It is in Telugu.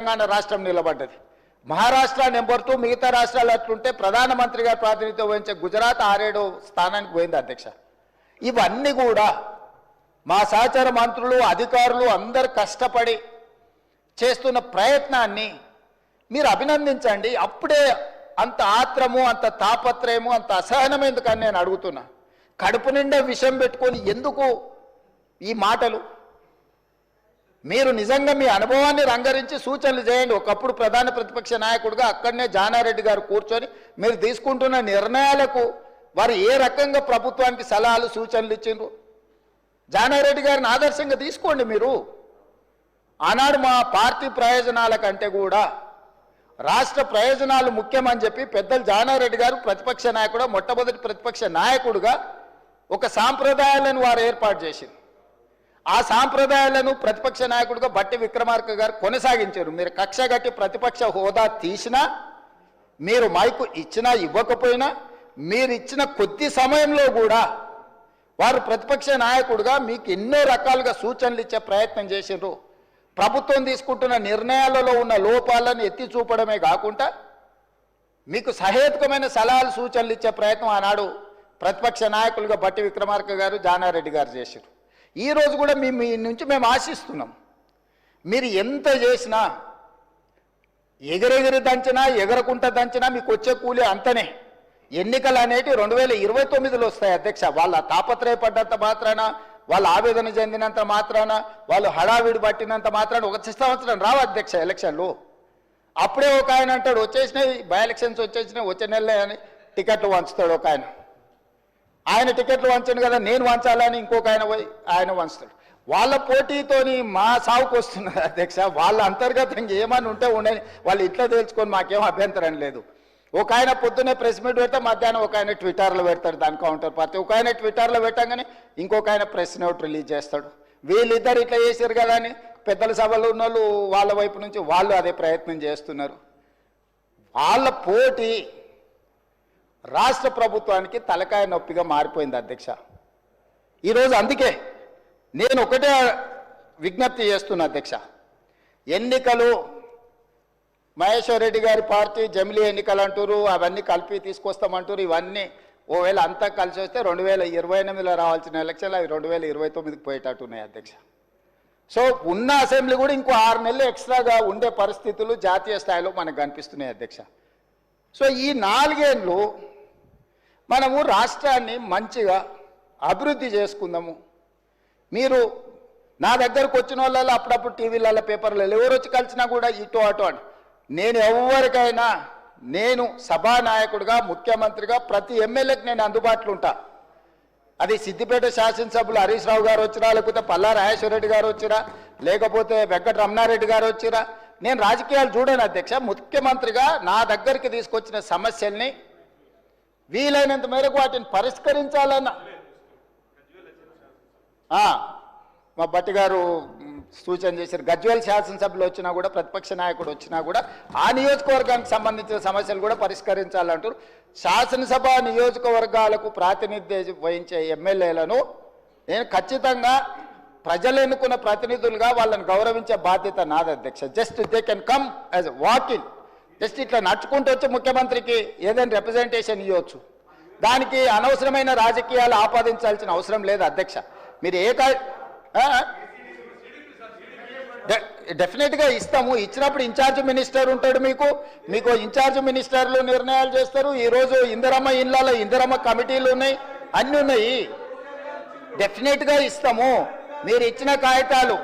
తెలంగాణ రాష్ట్రం నిలబడ్డది. మహారాష్ట్ర నెంబర్ 2, మిగతా రాష్ట్రాలు అట్లుంటే ప్రధానమంత్రిగా ప్రాతినిధ్యం వహించే గుజరాత్ 6-7 స్థానానికి పోయింది అధ్యక్ష. ఇవన్నీ కూడా మా సహచర మంత్రులు అధికారులు అందరు కష్టపడి చేస్తున్న ప్రయత్నాన్ని మీరు అభినందించండి. అప్పుడే అంత ఆత్రము, అంత తాపత్రయము, అంత అసహనం ఎందుకని నేను అడుగుతున్నా. కడుపు నిండా విషం పెట్టుకొని ఎందుకు ఈ మాటలు? మీరు నిజంగా మీ అనుభవాన్ని రంగరించి సూచనలు చేయండి. ఒకప్పుడు ప్రధాన ప్రతిపక్ష నాయకుడిగా అక్కడనే జానారెడ్డి గారు కూర్చొని మీరు తీసుకుంటున్న నిర్ణయాలకు వారు ఏ రకంగా ప్రభుత్వానికి సలహాలు సూచనలు ఇచ్చిండ్రు జానారెడ్డి గారిని ఆదర్శంగా తీసుకోండి. మీరు ఆనాడు మా పార్టీ ప్రయోజనాల కంటే కూడా రాష్ట్ర ప్రయోజనాలు ముఖ్యమని చెప్పి పెద్దలు జానారెడ్డి గారు ప్రతిపక్ష నాయకుడు, మొట్టమొదటి ప్రతిపక్ష నాయకుడుగా ఒక సాంప్రదాయాలను వారు ఏర్పాటు చేసింది. ఆ సాంప్రదాయాలను ప్రతిపక్ష నాయకుడిగా బట్టి విక్రమార్క గారు కొనసాగించారు. మీరు కక్షగట్టి ప్రతిపక్ష హోదా తీసినా, మీరు మైకు ఇచ్చినా ఇవ్వకపోయినా, మీరు ఇచ్చిన కొద్ది సమయంలో కూడా వారు ప్రతిపక్ష నాయకుడిగా మీకు ఎన్నో రకాలుగా సూచనలు ఇచ్చే ప్రయత్నం చేసిండ్రు. ప్రభుత్వం తీసుకుంటున్న నిర్ణయాలలో ఉన్న లోపాలను ఎత్తి చూపడమే కాకుండా మీకు సహేతుకమైన సలహాలు సూచనలు ఇచ్చే ప్రయత్నం ఆనాడు ప్రతిపక్ష నాయకులుగా బట్టి విక్రమార్క గారు, జానారెడ్డి గారు చేశారు. ఈరోజు కూడా మీ నుంచి మేము ఆశిస్తున్నాం. మీరు ఎంత చేసినా, ఎగరెగిరి దంచినా ఎగరకుంట దంచినా మీకు వచ్చే కూలి అంతనే. ఎన్నికలు అనేవి 2029లో వస్తాయి అధ్యక్ష. వాళ్ళ తాపత్రయపడ్డంత మాత్రాన, వాళ్ళు ఆవేదన చెందినంత మాత్రాన, వాళ్ళు హడావిడి పట్టినంత మాత్రాన ఒక సంవత్సరం రావు అధ్యక్ష ఎలక్షన్లు. అప్పుడే ఒక ఆయన అంటాడు వచ్చేసినాయి బై ఎలక్షన్స్ వచ్చేసినాయి, వచ్చే నెలలే అని టికెట్లు వంచుతాడు ఒక ఆయన. ఆయన టికెట్లు వంచను కదా, నేను వంచాలని ఇంకొక ఆయన పోయి ఆయన వంచుతాడు. వాళ్ళ పోటీతోని మా సాగుకు వస్తున్నారు అధ్యక్ష. వాళ్ళ అంతర్గతంగా ఏమని ఉంటే ఉండని వాళ్ళు ఇట్లా తెలుసుకొని మాకేం అభ్యంతరం లేదు. ఒక ఆయన పొద్దున్నే ప్రెస్ మీట్ పెడితే మధ్యాహ్నం ఒక ఆయన ట్విట్టర్లో పెడతాడు దాని కౌంటర్ పార్టీ. ఒక ఆయన ట్విట్టర్లో పెట్టగానే ఇంకొక ఆయన ప్రెస్ నోట్ రిలీజ్ చేస్తాడు. వీళ్ళిద్దరు ఇట్లా చేశారు కదా అని పెద్దల సభలో ఉన్న వాళ్ళు వాళ్ళ వైపు నుంచి వాళ్ళు అదే ప్రయత్నం చేస్తున్నారు. వాళ్ళ పోటీ రాష్ట్ర ప్రభుత్వానికి తలకాయ నొప్పిగా మారిపోయింది అధ్యక్ష ఈరోజు. అందుకే నేను ఒకటే విజ్ఞప్తి చేస్తున్నా అధ్యక్ష, ఎన్నికలు మహేశ్వర్ రెడ్డి గారి పార్టీ జమిలీ ఎన్నికలు అంటారు, అవన్నీ కలిపి తీసుకొస్తామంటారు. ఇవన్నీ ఓవేళ అంతా కలిసి వస్తే 2028లో రావాల్సిన ఎలక్షన్లు అవి 2029కి పోయేటట్టున్నాయి అధ్యక్ష. సో ఉన్న అసెంబ్లీ కూడా ఇంకో 6 నెలలు ఎక్స్ట్రాగా ఉండే పరిస్థితులు జాతీయ స్థాయిలో మనకు కనిపిస్తున్నాయి అధ్యక్ష. సో ఈ 4 ఏళ్ళు మనము రాష్ట్రాన్ని మంచిగా అభివృద్ధి చేసుకుందాము. మీరు నా దగ్గరకు వచ్చిన వాళ్ళలో అప్పుడప్పుడు టీవీలలో పేపర్లలో ఎవరు వచ్చి కలిసినా కూడా ఇటు అటు అని నేను ఎవరికైనా నేను సభానాయకుడిగా ముఖ్యమంత్రిగా ప్రతి ఎమ్మెల్యేకి నేను అందుబాటులో ఉంటా. అది సిద్దిపేట శాసనసభ్యులు హరీష్ రావు గారు వచ్చినా, లేకపోతే పల్లా రాజేశ్వర రెడ్డి గారు వచ్చినా, లేకపోతే వెంకట రమణారెడ్డి గారు వచ్చినా, నేను రాజకీయాలు చూడను అధ్యక్ష. ముఖ్యమంత్రిగా నా దగ్గరికి తీసుకొచ్చిన సమస్యల్ని వీలైనంత మేరకు వాటిని పరిష్కరించాలన్న మా బట్టి గారు సూచన చేశారు. గజ్వేల్ శాసనసభ్యులు వచ్చినా కూడా, ప్రతిపక్ష నాయకుడు వచ్చినా కూడా ఆ నియోజకవర్గానికి సంబంధించిన సమస్యలు కూడా పరిష్కరించాలంటారు. శాసనసభ నియోజకవర్గాలకు ప్రాతినిధ్యం వహించే ఎమ్మెల్యేలను నేను ఖచ్చితంగా ప్రజలు ఎన్నుకున్న ప్రతినిధులుగా వాళ్ళని గౌరవించే బాధ్యత నాది అధ్యక్ష. Just they can come as walking, just ఇట్లా నడుచుకుంటూ వచ్చి ముఖ్యమంత్రికి ఏదైనా రిప్రజెంటేషన్ ఇవ్వచ్చు. దానికి అనవసరమైన రాజకీయాలు ఆపాదించాల్సిన అవసరం లేదు అధ్యక్ష. మీరు డెఫినెట్గా ఇస్తాము. ఇచ్చినప్పుడు ఇన్ఛార్జ్ మినిస్టర్ ఉంటాడు, మీకు ఇన్ఛార్జ్ మినిస్టర్లు నిర్ణయాలు చేస్తారు. ఈరోజు ఇందిరమ్మ ఇళ్ళలో ఇందిరమ్మ కమిటీలు ఉన్నాయి, అన్నీ ఉన్నాయి. డెఫినెట్గా ఇస్తాము. మీరు ఇచ్చిన కాగితాలు